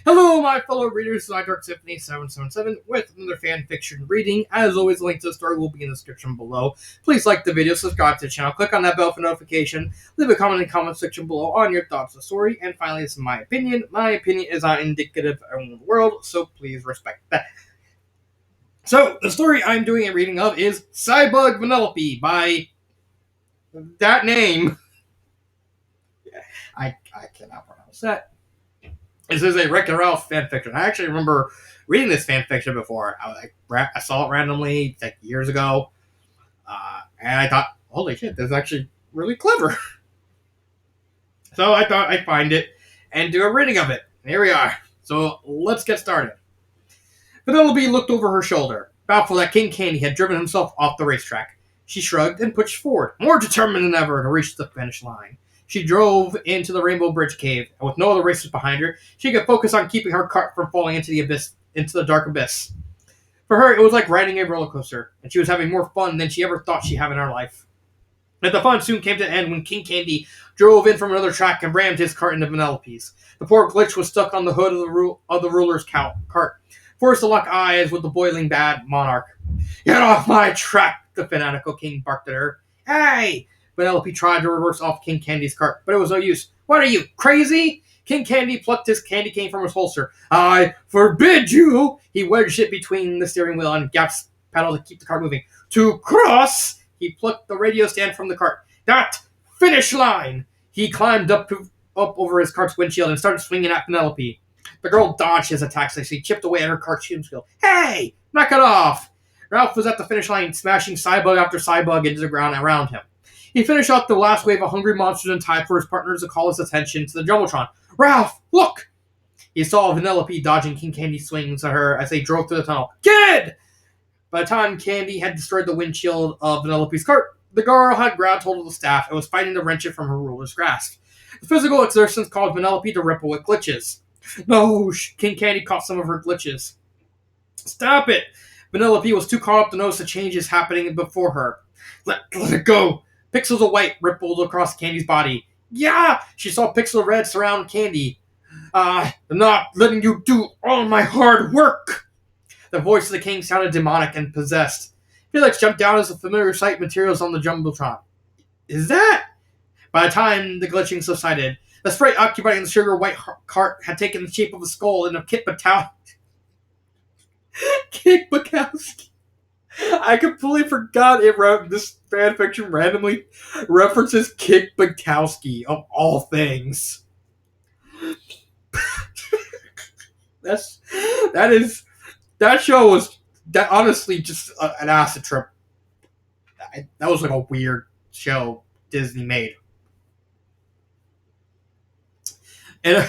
Hello, my fellow readers. I'm Dark Symphony 777 with another fan fiction reading. As always, the link to the story will be in the description below. Please like the video, subscribe to the channel, click on that bell for notification, leave a comment in the comment section below on your thoughts on the story, and finally, this is my opinion. My opinion is not indicative of everyone in the world, so please respect that. So, the story I'm doing a reading of is Cybug Vanellope by that name. I cannot pronounce that. This is a Wreck-It Ralph fanfiction. I actually remember reading this fanfiction before. I saw it randomly like years ago, and I thought, "Holy shit, this is actually really clever." So I thought I'd find it and do a reading of it. And here we are. So let's get started. Vanellope looked over her shoulder, doubtful that King Candy had driven himself off the racetrack. She shrugged and pushed forward, more determined than ever to reach the finish line. She drove into the Rainbow Bridge cave, and with no other racers behind her, she could focus on keeping her cart from falling into the dark abyss. For her, it was like riding a roller coaster, and she was having more fun than she ever thought she'd have in her life. But the fun soon came to an end when King Candy drove in from another track and rammed his cart into Vanellope's. The poor glitch was stuck on the hood of the ruler's cart, forced to lock eyes with the boiling bad monarch. "Get off my track!" the fanatical king barked at her. "Hey!" Vanellope tried to reverse off King Candy's cart, but it was no use. "What are you, crazy?" King Candy plucked his candy cane from his holster. "I forbid you!" He wedged it between the steering wheel and gas pedal to keep the cart moving. "To cross!" He plucked the radio stand from the cart. "That finish line!" He climbed up over his cart's windshield and started swinging at Vanellope. The girl dodged his attacks as she chipped away at her cart's windshield. "Hey! Knock it off!" Ralph was at the finish line, smashing Cybug after Cybug into the ground around him. He finished off the last wave of hungry monsters in time for his partners to call his attention to the Jumbotron. "Ralph, look!" He saw Vanellope dodging King Candy's swings at her as they drove through the tunnel. "Kid!" By the time Candy had destroyed the windshield of Vanellope's cart, the girl had grabbed hold of the staff and was fighting to wrench it from her ruler's grasp. The physical exertions caused Vanellope to ripple with glitches. No, King Candy caught some of her glitches. "Stop it!" Vanellope was too caught up to notice the changes happening before her. Let it go! Pixels of white rippled across Candy's body. "Yeah!" She saw pixel of red surround Candy. "I'm not letting you do all my hard work!" The voice of the king sounded demonic and possessed. Felix jumped down as the familiar sight materials on the Jumbotron. "Is that?" By the time the glitching subsided, the sprite occupying the sugar white cart had taken the shape of a skull and of Kit Bukowski. I completely forgot this fanfiction randomly references Kit Bukowski, of all things. That show was honestly just an acid trip. That was like a weird show Disney made. And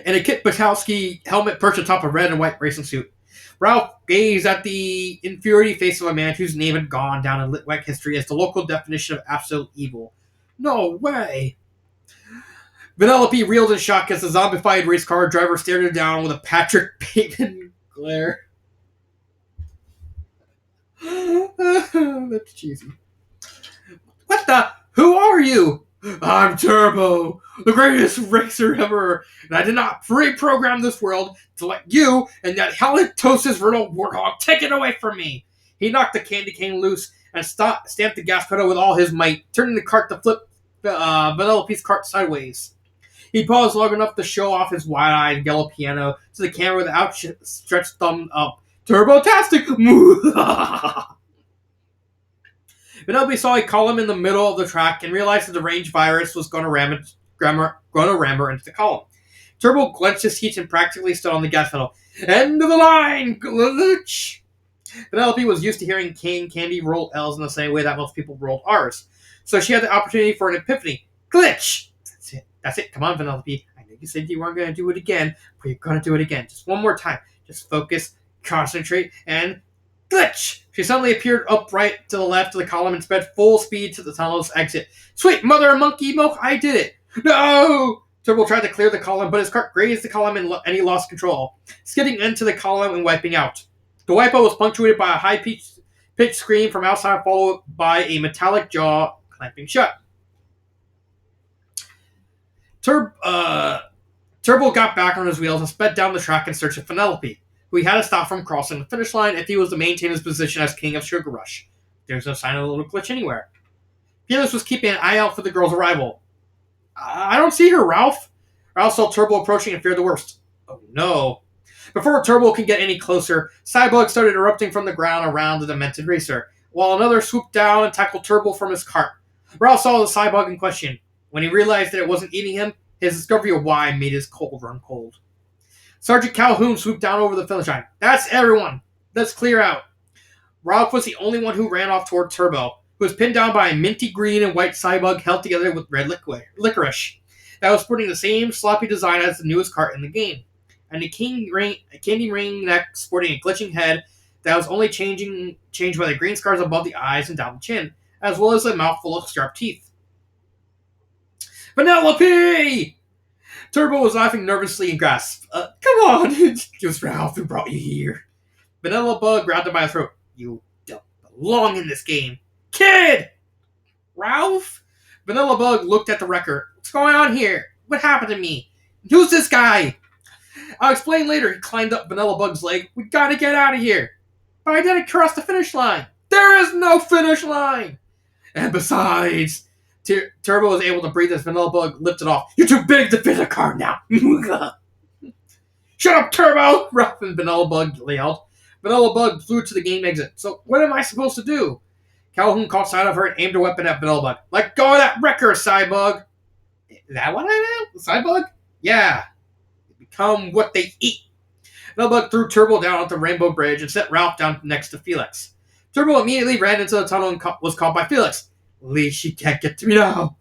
a Kit Bukowski helmet perched atop a red and white racing suit. Ralph gazed at the infuriated face of a man whose name had gone down in Litwack history as the local definition of absolute evil. No way! Vanellope reeled in shock as the zombified race car driver stared her down with a Patrick Bateman glare. That's cheesy. "What the? Who are you?" "I'm Turbo, the greatest racer ever, and I did not pre-program this world to let you and that halitosis riddled warthog take it away from me." He knocked the candy cane loose and stamped the gas pedal with all his might, turning the cart to flip Vanellope's cart sideways. He paused long enough to show off his wide-eyed yellow piano to the camera with an outstretched thumb up. "Turbo-tastic!" Vanellope saw a column in the middle of the track and realized that the range virus was going to ram her into the column. Turbo clenched his teeth and practically stood on the gas pedal. "End of the line, glitch!" Vanellope was used to hearing King Candy roll L's in the same way that most people rolled R's, so she had the opportunity for an epiphany. "Glitch!" That's it. Come on, Vanellope. I know you said you weren't going to do it again, but you're going to do it again. Just one more time. Just focus, concentrate, and glitch! She suddenly appeared upright to the left of the column and sped full speed to the tunnel's exit. "Sweet mother of monkey milk, I did it!" "No!" Turbo tried to clear the column, but his cart grazed the column and he lost control, skidding into the column and wiping out. The wipeout was punctuated by a high-pitched scream from outside, followed by a metallic jaw clamping shut. Turbo got back on his wheels and sped down the track in search of Vanellope, who he had to stop from crossing the finish line if he was to maintain his position as king of Sugar Rush. There's no sign of a little glitch anywhere. Felix was keeping an eye out for the girl's arrival. I don't see her, Ralph. Ralph saw Turbo approaching and feared the worst. Oh no. Before Turbo could get any closer, Cybug started erupting from the ground around the demented racer, while another swooped down and tackled Turbo from his cart. Ralph saw the Cybug in question. When he realized that it wasn't eating him, his discovery of why made his cold run cold. Sergeant Calhoun swooped down over the finish line. That's everyone. Let's clear out. Ralph was the only one who ran off toward Turbo, who was pinned down by a minty green and white Cybug held together with red licorice that was sporting the same sloppy design as the newest cart in the game, and a candy ring neck sporting a glitching head that was only changed by the green scars above the eyes and down the chin, as well as a mouthful of sharp teeth. Vanellope! Turbo was laughing nervously and gasped. Come on, it's just Ralph who brought you here. Vanellope grabbed him by the throat. You don't belong in this game. Kid! Ralph? Vanellope looked at the record. What's going on here? What happened to me? Who's this guy? I'll explain later. He climbed up Vanellope's leg. We gotta get out of here. But I didn't cross the finish line. There is no finish line! And besides... Turbo was able to breathe as Vanellope lifted off. You're too big to fit a car now. Shut up, Turbo! Ralph and Vanellope yelled. Vanellope flew to the game exit. So what am I supposed to do? Calhoun caught sight of her and aimed a weapon at Vanellope. Let go of that wrecker, Cybug! Is that what I am? Cybug? Yeah. They become what they eat. Vanellope threw Turbo down at the Rainbow Bridge and set Ralph down next to Felix. Turbo immediately ran into the tunnel and was caught by Felix. At least she can't get to me now.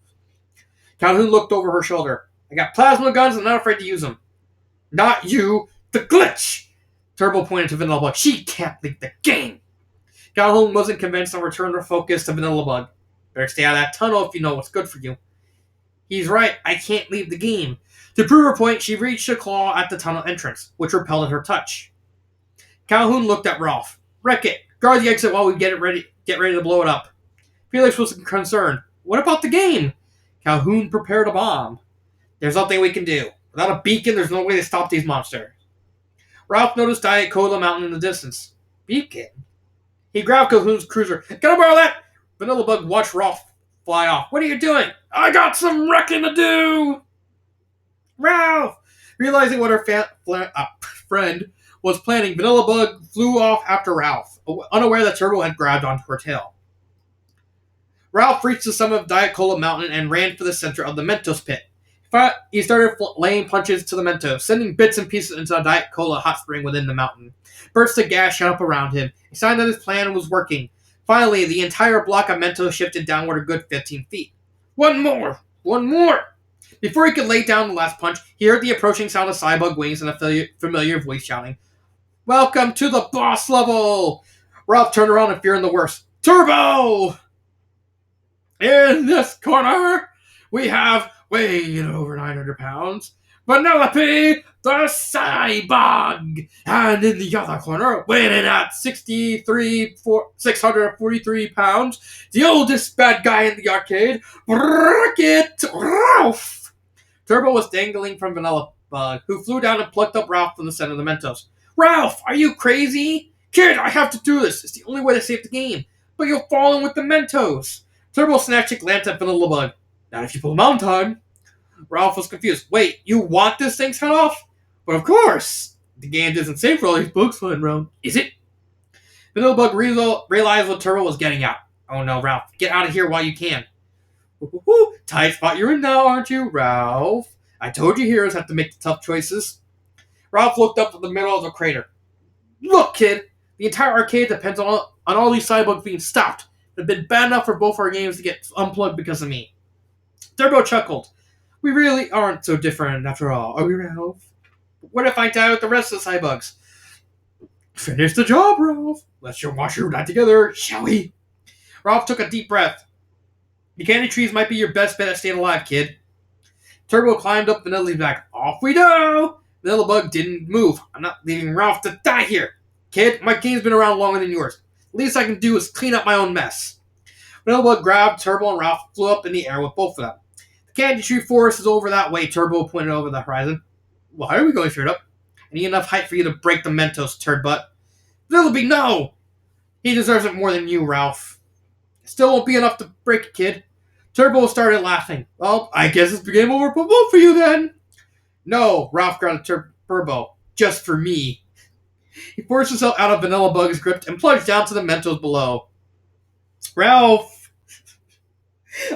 Calhoun looked over her shoulder. I got plasma guns and I'm not afraid to use them. Not you, the glitch! Turbo pointed to Vanellope. She can't leave the game. Calhoun wasn't convinced and returned her focus to Vanellope. Better stay out of that tunnel if you know what's good for you. He's right, I can't leave the game. To prove her point, she reached a claw at the tunnel entrance, which repelled her touch. Calhoun looked at Ralph. Wreck it. Guard the exit while we get ready to blow it up. Felix was concerned. What about the game? Calhoun prepared a bomb. There's nothing we can do. Without a beacon, there's no way to stop these monsters. Ralph noticed Diet Cola Mountain in the distance. Beacon? He grabbed Calhoun's cruiser. Can I borrow that? Vanellope watched Ralph fly off. What are you doing? I got some wrecking to do! Ralph! Realizing what her friend was planning, Vanellope flew off after Ralph, unaware that Turbo had grabbed onto her tail. Ralph reached the summit of Diet Cola Mountain and ran for the center of the Mentos pit. He started laying punches to the Mentos, sending bits and pieces into a Diet Cola hot spring within the mountain. Bursts of gas shot up around him, a sign that his plan was working. Finally, the entire block of Mentos shifted downward a good 15 feet. One more! One more! Before he could lay down the last punch, he heard the approaching sound of Cybug wings and a familiar voice shouting, Welcome to the boss level! Ralph turned around in fear and the worst. Turbo! In this corner, we have, weighing over 900 pounds, Vanellope the Cybug! And in the other corner, weighing in at 643 pounds, the oldest bad guy in the arcade, Wreck-It Ralph! Turbo was dangling from Vanellope, who flew down and plucked up Ralph from the center of the Mentos. Ralph, are you crazy? Kid, I have to do this. It's the only way to save the game. But you'll fall in with the Mentos. Turbo snatched a glance at Vanellope. Not if you pull them out in time. Ralph was confused. Wait, you want this thing's head off? But of course. The game isn't safe for all these bugs flying around. Is it? Vanellope realized what Turbo was getting at. Oh no, Ralph. Get out of here while you can. Tight spot you're in now, aren't you, Ralph? I told you heroes have to make the tough choices. Ralph looked up at the middle of the crater. Look, kid. The entire arcade depends on all these Cybugs being stopped. It had been bad enough for both our games to get unplugged because of me. Turbo chuckled. We really aren't so different after all, are we, Ralph? What if I die with the rest of the Cybugs? Finish the job, Ralph. Let's wash your die together, shall we? Ralph took a deep breath. The candy trees might be your best bet at staying alive, kid. Turbo climbed up Vanellope's back. Off we go! Vanellope didn't move. I'm not leaving Ralph to die here. Kid, my game's been around longer than yours. Least I can do is clean up my own mess. Vanellope grabbed Turbo and Ralph flew up in the air with both of them. The candy tree forest is over that way, Turbo pointed over the horizon. Why are we going straight up? I need enough height for you to break the Mentos, turd butt. Vanellope, no! He deserves it more than you, Ralph. Still won't be enough to break it, kid. Turbo started laughing. Well, I guess it's game over for you then. No, Ralph grabbed a Turbo. Just for me. He forced himself out of Vanilla Bug's grip and plunged down to the Mentos below. Ralph!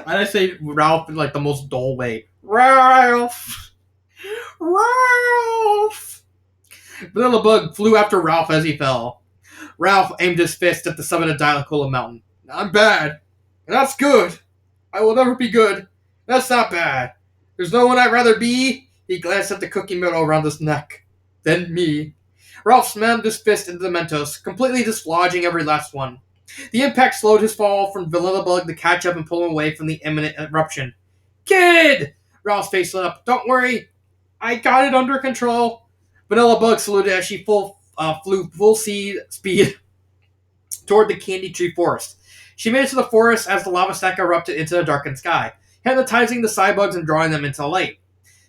I say Ralph in like the most dull way. Ralph! Ralph! Vanilla Bug flew after Ralph as he fell. Ralph aimed his fist at the summit of Dilacola Mountain. I'm bad. And that's good. I will never be good. That's not bad. There's no one I'd rather be. He glanced at the cookie middle around his neck. Then me. Ralph slammed his fist into the Mentos, completely dislodging every last one. The impact slowed his fall from Vanilla Bug to catch up and pull him away from the imminent eruption. Kid! Ralph's face lit up. Don't worry. I got it under control. Vanilla Bug saluted as she flew full speed toward the Candy Tree Forest. She made it to the forest as the lava stack erupted into the darkened sky, hypnotizing the Cybugs and drawing them into the light.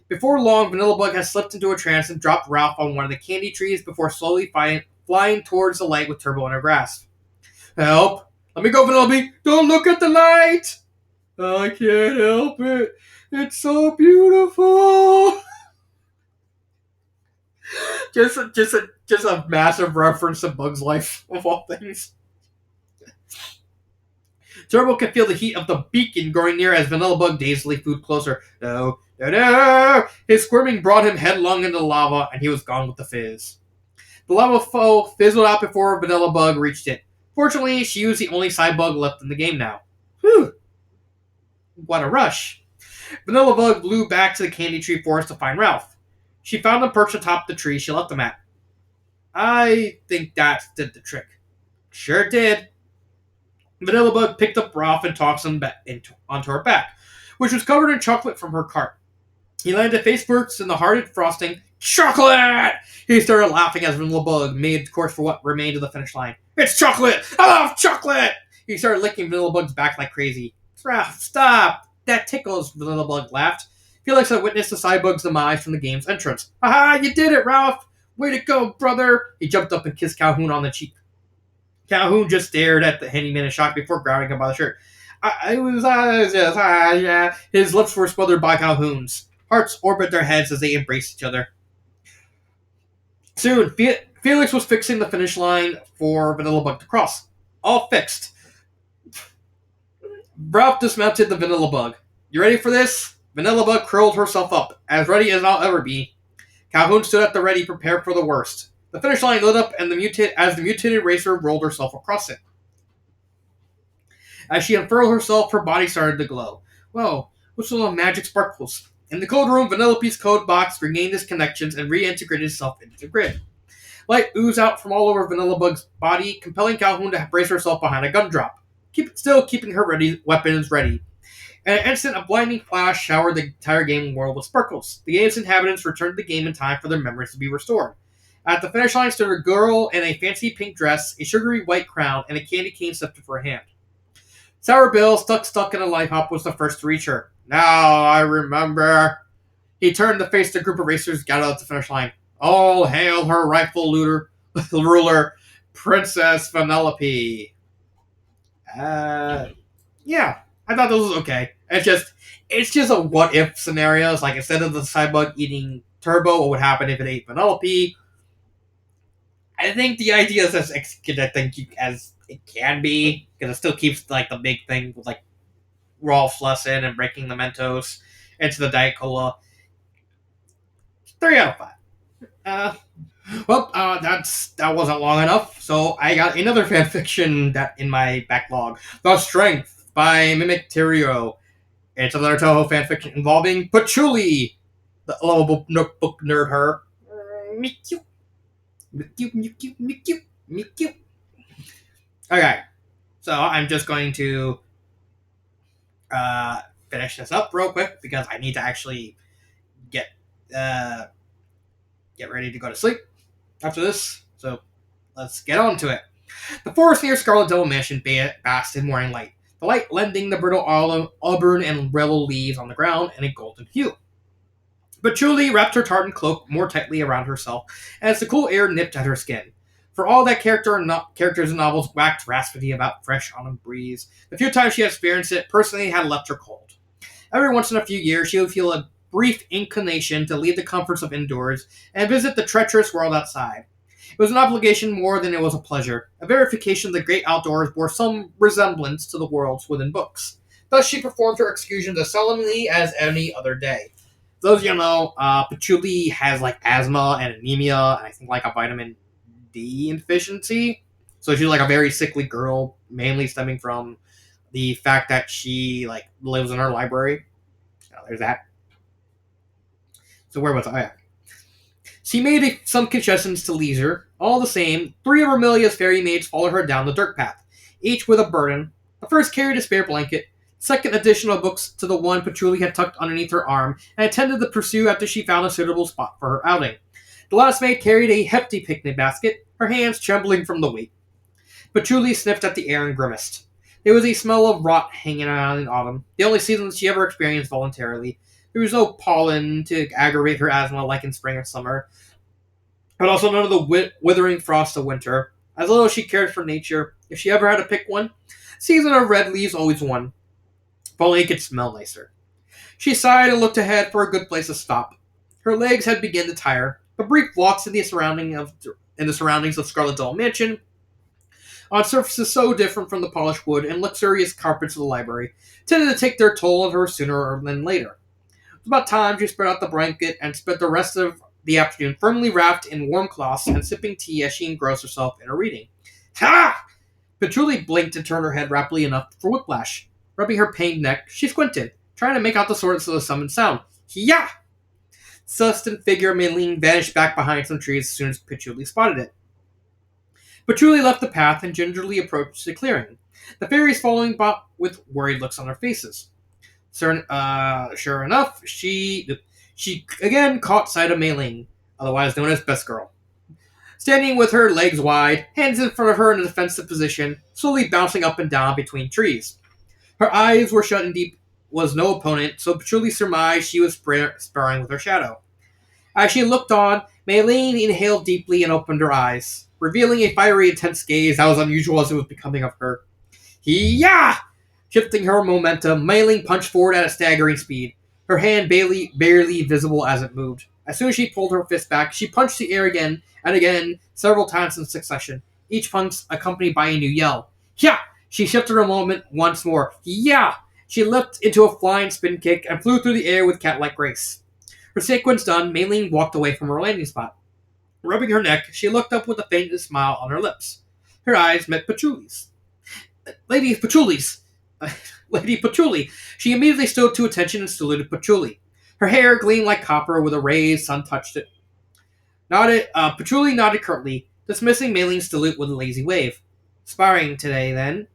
Before long, Vanilla Bug had slipped into a trance and dropped Ralph on one of the candy trees before slowly flying towards the light with Turbo in her grasp. Help! Let me go, Vanellope! Don't look at the light! I can't help it. It's so beautiful. just a massive reference to Bug's Life of all things. Turbo could feel the heat of the beacon growing near as Vanilla Bug dazedly flew closer. No, no, no! His squirming brought him headlong into the lava, and he was gone with the fizz. The lava foe fizzled out before Vanilla Bug reached it. Fortunately, she was the only Cybug left in the game now. Whew! What a rush! Vanilla Bug flew back to the Candy Tree Forest to find Ralph. She found him perched atop the tree she left him at. I think that did the trick. Sure did. Vanilla Bug picked up Ralph and tossed him onto her back, which was covered in chocolate from her cart. He landed face first in the hearted frosting. Chocolate! He started laughing as Vanilla Bug made course for what remained of the finish line. It's chocolate! I love chocolate! He started licking Vanilla Bug's back like crazy. Ralph, stop! That tickles, Vanilla Bug laughed. Felix had witnessed the Cybug's demise from the game's entrance. Aha! You did it, Ralph! Way to go, brother! He jumped up and kissed Calhoun on the cheek. Calhoun just stared at the handyman in shock before grabbing him by the shirt. Yeah. His lips were smothered by Calhoun's. Hearts orbited their heads as they embraced each other. Soon, Felix was fixing the finish line for Vanilla Bug to cross. All fixed. Ralph dismounted the Vanilla Bug. You ready for this? Vanilla Bug curled herself up, as ready as I'll ever be. Calhoun stood at the ready, prepared for the worst. The finish line lit up and as the mutated racer rolled herself across it. As she unfurled herself, her body started to glow. Whoa, what's all the magic sparkles? In the code room, Vanellope's code box regained its connections and reintegrated itself into the grid. Light oozed out from all over Vanilla Bug's body, compelling Calhoun to brace herself behind a gun drop, keeping her weapons ready. In an instant, a blinding flash showered the entire game world with sparkles. The game's inhabitants returned to the game in time for their memories to be restored. At the finish line stood a girl in a fancy pink dress, a sugary white crown, and a candy cane stuffed to her hand. Sour Bill, stuck in a light hop, was the first to reach her. Now I remember. He turned to face the group of racers gathered at the finish line. All hail her rightful ruler, Princess Vanellope. Yeah, I thought this was okay. It's just a what if scenario. It's like instead of the Cybug eating Turbo, what would happen if it ate Vanellope? I think the idea is as executed, as it can be, because it still keeps like the big thing with like Rolf's lesson and breaking the Mentos into the Diet Cola. 3 out of 5. That wasn't long enough, so I got another fanfiction that in my backlog. The Strength by Mimic Tyrio. It's another Toho fanfiction involving Patchouli, the lovable notebook nerd her. Mikyu. Okay, so I'm just going to finish this up real quick because I need to actually get ready to go to sleep after this. So let's get on to it. The forest near Scarlet Devil Mansion basked in morning light, the light lending the brittle auburn and yellow leaves on the ground in a golden hue. But Julie wrapped her tartan cloak more tightly around herself as the cool air nipped at her skin. For all that characters in novels whacked raspity about fresh autumn breeze, the few times she had experienced it personally had left her cold. Every once in a few years, she would feel a brief inclination to leave the comforts of indoors and visit the treacherous world outside. It was an obligation more than it was a pleasure, a verification the great outdoors bore some resemblance to the worlds within books. Thus, she performed her excursions as solemnly as any other day. Those you know, Patchouli has like asthma and anemia, and I think like a vitamin D deficiency. So she's like a very sickly girl, mainly stemming from the fact that she like lives in her library. There's that. So where was I? At? She made some concessions to leisure. All the same, three of Vermilia's fairy maids followed her down the dirt path, each with a burden. The first carried a spare blanket, second additional books to the one Patchouli had tucked underneath her arm, and intended to pursue after she found a suitable spot for her outing. The last maid carried a hefty picnic basket, her hands trembling from the weight. Patchouli sniffed at the air and grimaced. There was a smell of rot hanging around in autumn, the only season she ever experienced voluntarily. There was no pollen to aggravate her asthma like in spring or summer, but also none of the withering frost of winter. As little as she cared for nature, if she ever had to pick one, season of red leaves always won. If only it could smell nicer. She sighed and looked ahead for a good place to stop. Her legs had begun to tire. The brief walks in the surroundings of Scarlet Doll Mansion, on surfaces so different from the polished wood and luxurious carpets of the library, tended to take their toll on her sooner than later. It was about time she spread out the blanket and spent the rest of the afternoon firmly wrapped in warm cloths and sipping tea as she engrossed herself in her reading. Ha! Patchouli blinked and turned her head rapidly enough for whiplash. Rubbing her pained neck, she squinted, trying to make out the source of the summoned sound. Hiya! Celestin figure Maylene vanished back behind some trees as soon as Patchouli spotted it. Patchouli left the path and gingerly approached the clearing, the fairies following with worried looks on their faces. Sure enough, she again caught sight of Mei-Ling, otherwise known as Best Girl, standing with her legs wide, hands in front of her in a defensive position, slowly bouncing up and down between trees. Her eyes were shut and deep was no opponent, so Patchouli surmised she was sparring with her shadow. As she looked on, Mei-Ling inhaled deeply and opened her eyes, revealing a fiery, intense gaze that was unusual as it was becoming of her. Hiya! Shifting her momentum, Mei-Ling punched forward at a staggering speed, her hand barely visible as it moved. As soon as she pulled her fist back, she punched the air again and again, several times in succession, each punch accompanied by a new yell. Yeah! She shifted her moment once more. Yeah! She leapt into a flying spin kick and flew through the air with cat-like grace. Her sequence done, Mei-Ling walked away from her landing spot. Rubbing her neck, she looked up with a faint smile on her lips. Her eyes met Patchouli's. Lady Patchouli's. Lady Patchouli. She immediately stood to attention and saluted Patchouli. Her hair gleamed like copper with a ray sun touched it. Patchouli nodded curtly, dismissing Mei-Ling's salute with a lazy wave. Sparring today, then?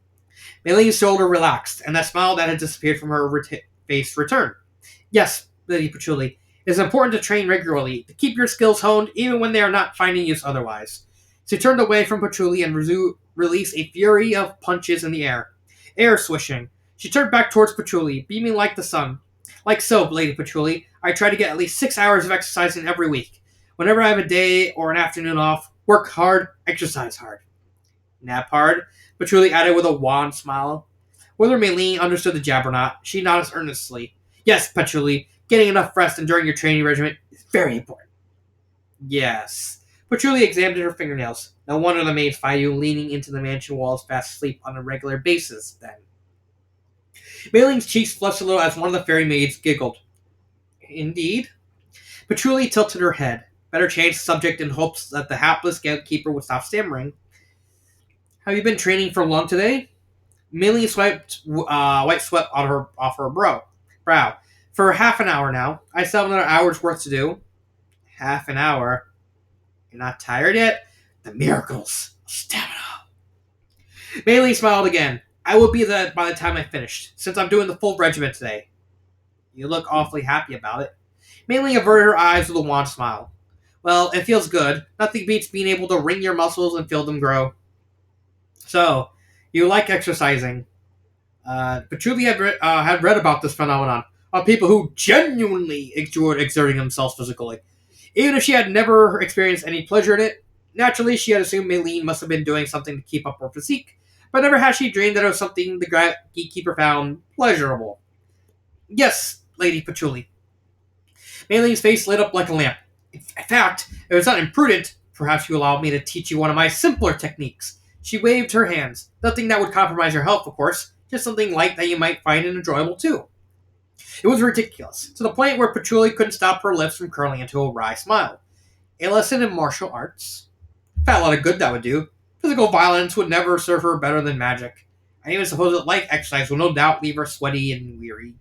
Mei-Ling's shoulder relaxed, and that smile that had disappeared from her face returned. Yes, Lady Patchouli. It is important to train regularly, to keep your skills honed even when they are not finding use otherwise. She turned away from Patchouli and released a fury of punches in the air. Air swishing. She turned back towards Patchouli, beaming like the sun. Like so, Lady Patchouli, I try to get at least 6 hours of exercising every week. Whenever I have a day or an afternoon off, work hard, exercise hard. Nap hard, Patchouli added with a wan smile. Whether Mei-Ling understood the jab or not, she nodded earnestly. Yes, Patchouli, getting enough rest and during your training regimen is very important. Yes. Patchouli examined her fingernails. No wonder the maids find you leaning into the mansion walls fast asleep on a regular basis, then. Mei-Ling's cheeks flushed a little as one of the fairy maids giggled. Indeed? Patchouli tilted her head. Better change the subject in hopes that the hapless gatekeeper would stop stammering. Have you been training for long today? Mei-Ling swiped white sweat off her brow. For half an hour now. I still have another hour's worth to do. Half an hour? You're not tired yet? The miracles of stamina. Mei-Ling smiled again. I will be there by the time I finished, since I'm doing the full regiment today. You look awfully happy about it. Mei-Ling averted her eyes with a wan smile. Well, it feels good. Nothing beats being able to wring your muscles and feel them grow. So, you like exercising. Patchouli had read about this phenomenon. of people who genuinely enjoyed exerting themselves physically. Even if she had never experienced any pleasure in it, naturally she had assumed Maylene must have been doing something to keep up her physique, but never had she dreamed that it was something the gatekeeper found pleasurable. Yes, Lady Patchouli. Maylene's face lit up like a lamp. In fact, if it's not imprudent, perhaps you allow me to teach you one of my simpler techniques. She waved her hands. Nothing that would compromise your health, of course. Just something light that you might find enjoyable too. It was ridiculous, to the point where Patchouli couldn't stop her lips from curling into a wry smile. A lesson in martial arts? Felt a lot of good that would do. Physical violence would never serve her better than magic. I even suppose that light exercise will no doubt leave her sweaty and weary.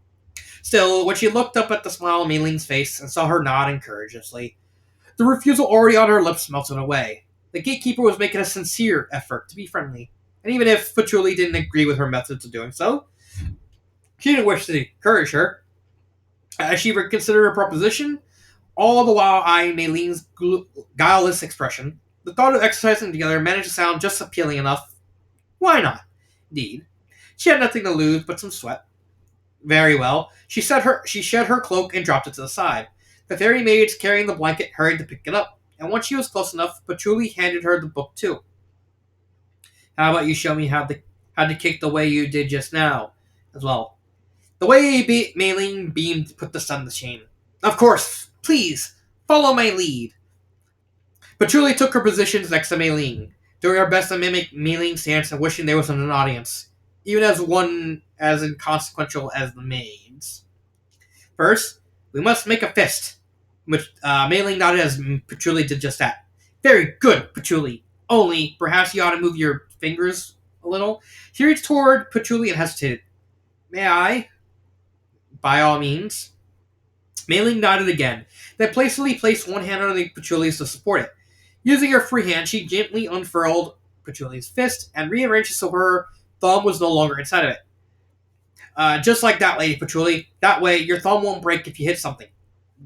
Still, when she looked up at the smile on Mayling's face and saw her nod encouragingly, the refusal already on her lips melted away. The gatekeeper was making a sincere effort to be friendly, and even if Patchouli didn't agree with her methods of doing so, she didn't wish to encourage her. As she reconsidered her proposition, all the while eyeing Mayling's guileless expression, the thought of exercising together managed to sound just appealing enough. Why not? Indeed. She had nothing to lose but some sweat. Very well. She shed her cloak and dropped it to the side. The fairy maids carrying the blanket hurried to pick it up, and once she was close enough, Patchouli handed her the book too. How about you show me how to kick the way you did just now, as well? The way Mei-Ling beamed put the sun to shame. Of course, please follow my lead. Patchouli took her positions next to Mei-Ling, doing her best to mimic Mei-Ling's stance and wishing there was an audience, even as one as inconsequential as the maids. First, we must make a fist. Mei-Ling nodded as Patchouli did just that. Very good, Patchouli. Only, perhaps you ought to move your fingers a little. She reached toward Patchouli and hesitated. May I? By all means. Mei-Ling nodded again, then playfully placed one hand underneath Patchouli's to support it. Using her free hand, she gently unfurled Patchouli's fist and rearranged it so her thumb was no longer inside of it. Just like that, Lady Patchouli. That way, your thumb won't break if you hit something.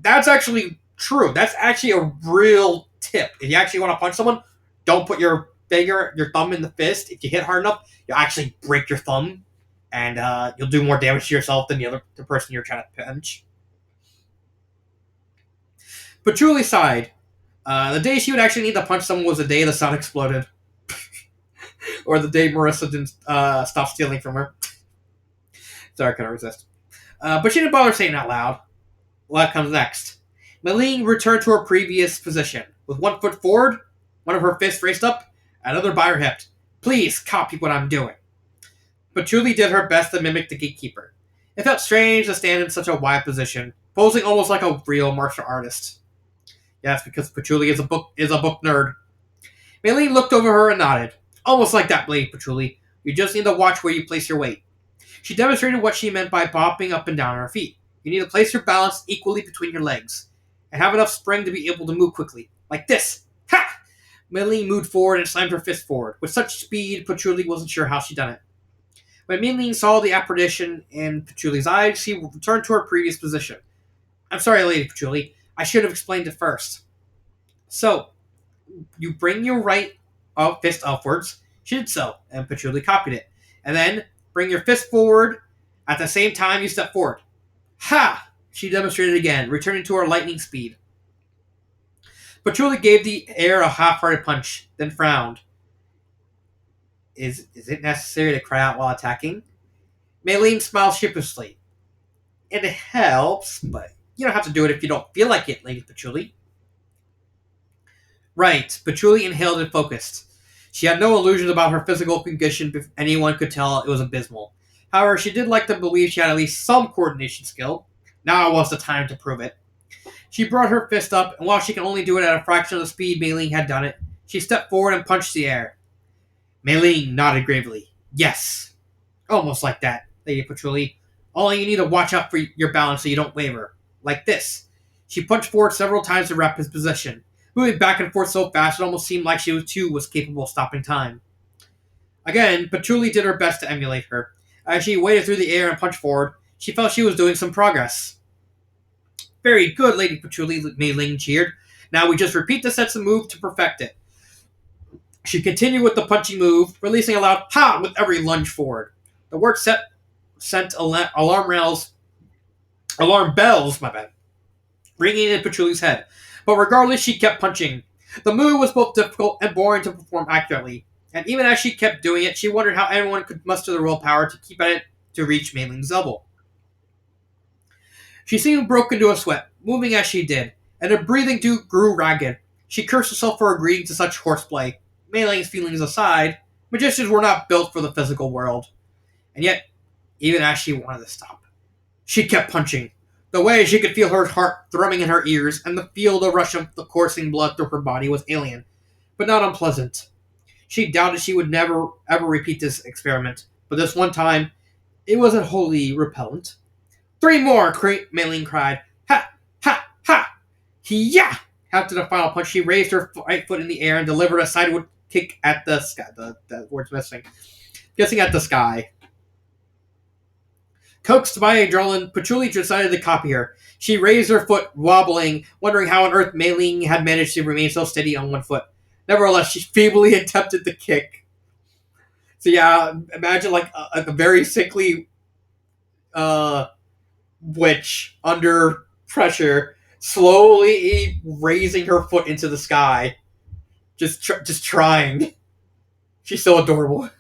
That's actually true. That's actually a real tip. If you actually want to punch someone, don't put your thumb in the fist. If you hit hard enough, you'll actually break your thumb, and you'll do more damage to yourself than the person you're trying to punch. Patchouli sighed. The day she would actually need to punch someone was the day the sun exploded. Or the day Marissa didn't stop stealing from her. Sorry, I couldn't resist. But she didn't bother saying it out loud. What comes next? Mei-Ling returned to her previous position. With one foot forward, one of her fists raised up, another by her hip. Please copy what I'm doing. Patchouli did her best to mimic the gatekeeper. It felt strange to stand in such a wide position, posing almost like a real martial artist. Yes, because Patchouli is a book nerd. Mei-Ling looked over her and nodded. Almost like that, Lady Patchouli. You just need to watch where you place your weight. She demonstrated what she meant by bopping up and down on her feet. You need to place your balance equally between your legs, and have enough spring to be able to move quickly. Like this. Ha! Mei-Ling moved forward and slammed her fist forward. With such speed, Patchouli wasn't sure how she'd done it. When Mei-Ling saw the apparition in Patchouli's eyes, she returned to her previous position. I'm sorry, Lady Patchouli. I should have explained it first. So, you bring your right fist upwards. She did so, and Patchouli copied it. And then, bring your fist forward. At the same time, you step forward. Ha! She demonstrated again, returning to her lightning speed. Patchouli gave the air a half-hearted punch, then frowned. Is it necessary to cry out while attacking? Mei-Ling smiled sheepishly. It helps, but you don't have to do it if you don't feel like it, Lady Patchouli. Right, Patchouli inhaled and focused. She had no illusions about her physical condition if anyone could tell it was abysmal. However, she did like to believe she had at least some coordination skill. Now was the time to prove it. She brought her fist up, and while she could only do it at a fraction of the speed Mei-Ling had done it, she stepped forward and punched the air. Mei-Ling nodded gravely. Yes. Almost like that, Lady Patchouli. Only you need to watch out for your balance so you don't waver. Like this. She punched forward several times to wrap his position, moving back and forth so fast it almost seemed like she too was capable of stopping time. Again, Patchouli did her best to emulate her. As she waded through the air and punched forward, she felt she was doing some progress. Very good, Lady Patchouli, Mei-Ling cheered. Now we just repeat the sets of move to perfect it. She continued with the punching move, releasing a loud ha with every lunge forward. The word sent alarm rails Alarm bells, my bad, ringing in Patchouli's head. But regardless, she kept punching. The move was both difficult and boring to perform accurately, and even as she kept doing it, she wondered how anyone could muster the willpower to keep at it to reach Mei Ling's level. She seemed broke into a sweat, moving as she did, and her breathing grew ragged. She cursed herself for agreeing to such horseplay. Mei Ling's feelings aside, magicians were not built for the physical world. And yet, even as she wanted to stop, she kept punching. The way she could feel her heart thrumming in her ears and feel the rush of the coursing blood through her body was alien, but not unpleasant. She doubted she would never ever repeat this experiment, but this one time, it wasn't wholly repellent. Three more! Mei Ling cried. Ha! Ha! Ha! Yeah! After the final punch, she raised her right foot in the air and delivered a sideward kick at the sky. The word's missing. Guessing at the sky. Coaxed by adrenaline, Patchouli decided to copy her. She raised her foot, wobbling, wondering how on earth Mei Ling had managed to remain so steady on one foot. Nevertheless, she feebly attempted the kick. So yeah, imagine like a very sickly witch under pressure, slowly raising her foot into the sky, just trying. She's so adorable.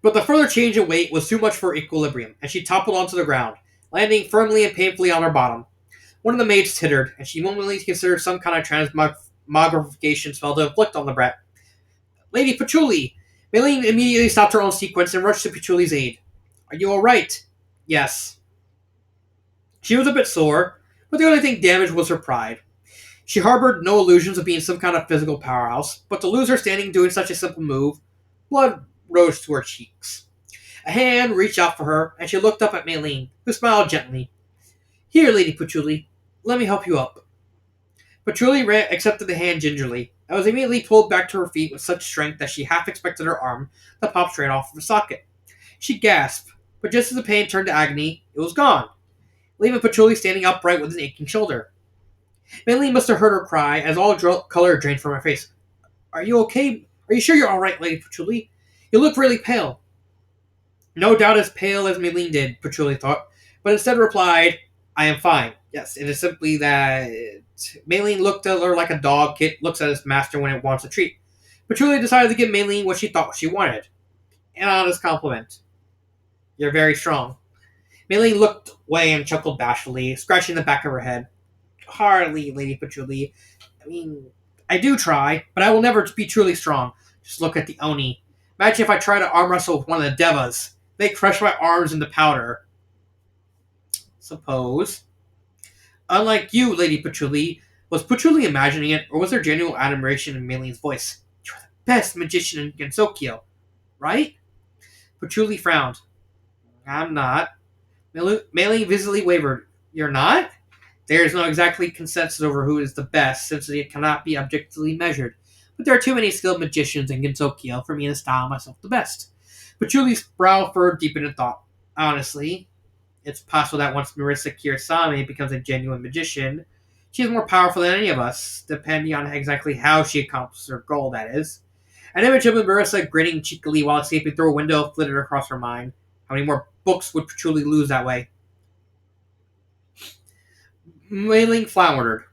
But the further change in weight was too much for equilibrium, and she toppled onto the ground, landing firmly and painfully on her bottom. One of the maids tittered, and she momently considered some kind of transmogrification spell to inflict on the brat. Lady Patchouli! Mei Ling immediately stopped her own sequence and rushed to Patchouli's aid. Are you alright? Yes. She was a bit sore, but the only thing damaged was her pride. She harbored no illusions of being some kind of physical powerhouse, but to lose her standing doing such a simple move, blood rose to her cheeks. A hand reached out for her, and she looked up at Mei Ling, who smiled gently. Here, Lady Patchouli, let me help you up. Patchouli accepted the hand gingerly, and was immediately pulled back to her feet with such strength that she half expected her arm to pop straight off of the socket. She gasped, but just as the pain turned to agony, it was gone, leaving Patchouli standing upright with an aching shoulder. Mei Ling must have heard her cry as all color drained from her face. Are you okay? Are you sure you're alright, Lady Patchouli? You look really pale. No doubt as pale as Mei Ling did, Patchouli thought, but instead replied, I am fine. Yes, it is simply that Mei Ling looked at her like a dog looks at its master when it wants a treat. Patchouli decided to give Mei Ling what she thought she wanted. An honest compliment. You're very strong. Mei Ling looked away and chuckled bashfully, scratching the back of her head. Hardly, Lady Patchouli. I mean, I do try, but I will never be truly strong. Just look at the Oni. Imagine if I try to arm wrestle with one of the Devas. They crush my arms into powder. Suppose. Unlike you, Lady Patchouli, was Patchouli imagining it, or was there genuine admiration in Mei Ling's voice? You're the best magician in Gensokyo, right? Patchouli frowned. I'm not. Mei Ling visibly wavered. You're not? There is no exactly consensus over who is the best, since it cannot be objectively measured. But there are too many skilled magicians in Gensokyo for me to style myself the best. Patchouli's brow furrowed deep into thought. Honestly, it's possible that once Marissa Kirasame becomes a genuine magician, she is more powerful than any of us, depending on exactly how she accomplishes her goal, that is. An image of Marissa grinning cheekily while escaping through a window flitted across her mind. How many more books would Patchouli lose that way? Mei Ling floundered.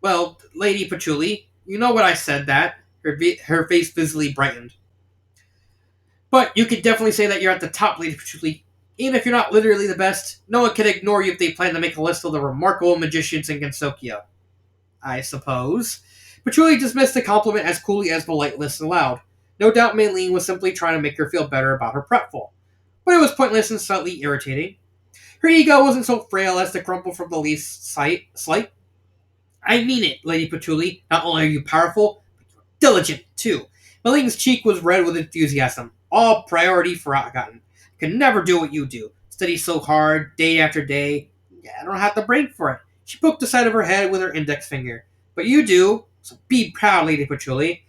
Well, Lady Patchouli, you know what I said that. Her face visibly brightened. But you could definitely say that you're at the top, Lady Patchouli. Even if you're not literally the best, no one can ignore you if they plan to make a list of the remarkable magicians in Gensokyo. I suppose. Patchouli dismissed the compliment as coolly as politeness allowed. No doubt Mei Ling was simply trying to make her feel better about her pratfall. But it was pointless and slightly irritating. Her ego wasn't so frail as to crumple from the least slight. I mean it, Lady Patchouli. Not only are you powerful, but you're diligent, too. Mei Ling's cheek was red with enthusiasm. All priority forgotten. I could never do what you do. Study so hard, day after day. Yeah, I don't have the brain for it. She poked the side of her head with her index finger. But you do, so be proud, Lady Patchouli.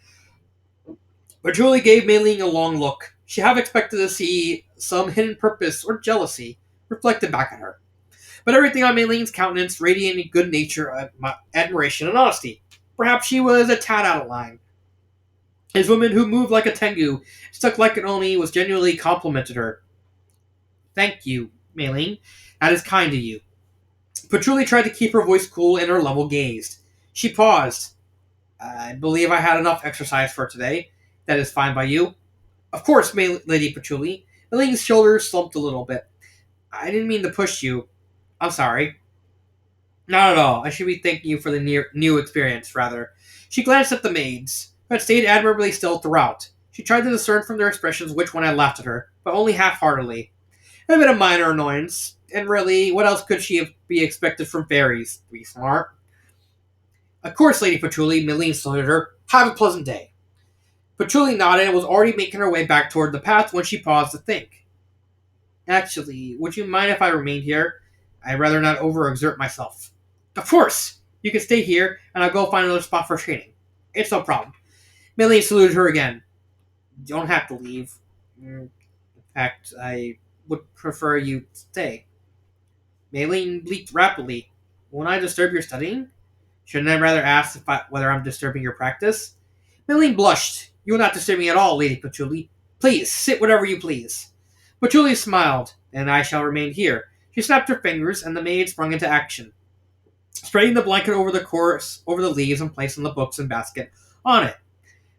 Patchouli gave Mei Ling a long look. She half expected to see some hidden purpose or jealousy reflected back at her. But everything on Mei Ling's countenance radiated good nature, admiration, and honesty. Perhaps she was a tad out of line. His woman who moved like a tengu, stuck like an oni, was genuinely complimented her. Thank you, Mei. That is kind of you. Patchouli tried to keep her voice cool and her level gazed. She paused. I believe I had enough exercise for today. That is fine by you. Of course, Lady Patchouli. Mei shoulders slumped a little bit. I didn't mean to push you. I'm sorry. Not at all. I should be thanking you for the new experience, rather. She glanced at the maids, who had stayed admirably still throughout. She tried to discern from their expressions which one had laughed at her, but only half-heartedly. It had been a minor annoyance, and really, what else could she be expected from fairies? To be smart. Of course, Lady Patchouli, Milene saluted her. Have a pleasant day. Patchouli nodded and was already making her way back toward the path when she paused to think. Actually, would you mind if I remained here? I'd rather not overexert myself. Of course! You can stay here, and I'll go find another spot for training. It's no problem. Millie saluted her again. You don't have to leave. In fact, I would prefer you stay. Maylene bleeped rapidly. Won't I disturb your studying? Shouldn't I rather ask whether I'm disturbing your practice? Maylene blushed. You are not disturbing at all, Lady Patchouli. Please, sit whatever you please. Patchouli smiled. Then I shall remain here. She snapped her fingers, and the maid sprung into action, spreading the blanket over the leaves and placing the books and basket on it.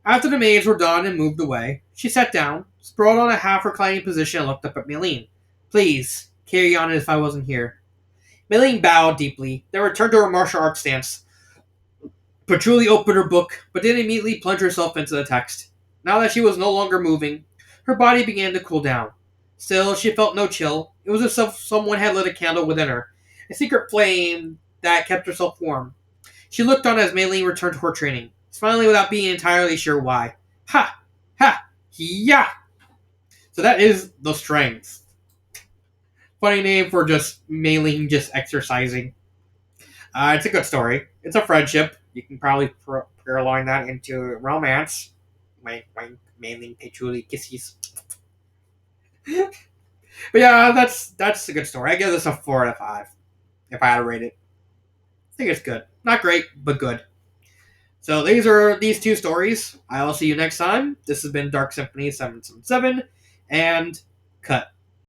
After the maids were done and moved away, she sat down, sprawled on a half-reclining position, and looked up at Maylene. Please, carry on as if I wasn't here. Maylene bowed deeply, then returned to her martial arts stance. Patchouli opened her book, but didn't immediately plunge herself into the text. Now that she was no longer moving, her body began to cool down. Still, she felt no chill. It was as if someone had lit a candle within her, a secret flame that kept herself warm. She looked on as Maylene returned to her training, smiling without being entirely sure why. Ha! Ha! Yeah! So that is The Strength. Funny name for just Maylene just exercising. It's a good story. It's a friendship. You can probably prolong that into romance. Wink, wink, Maylene Patchouli kisses. But yeah, that's a good story. I give this a 4 out of 5 if I had to rate it. I think it's good. Not great, but good. So these are these two stories. I will see you next time. This has been Dark Symphony 777, and cut.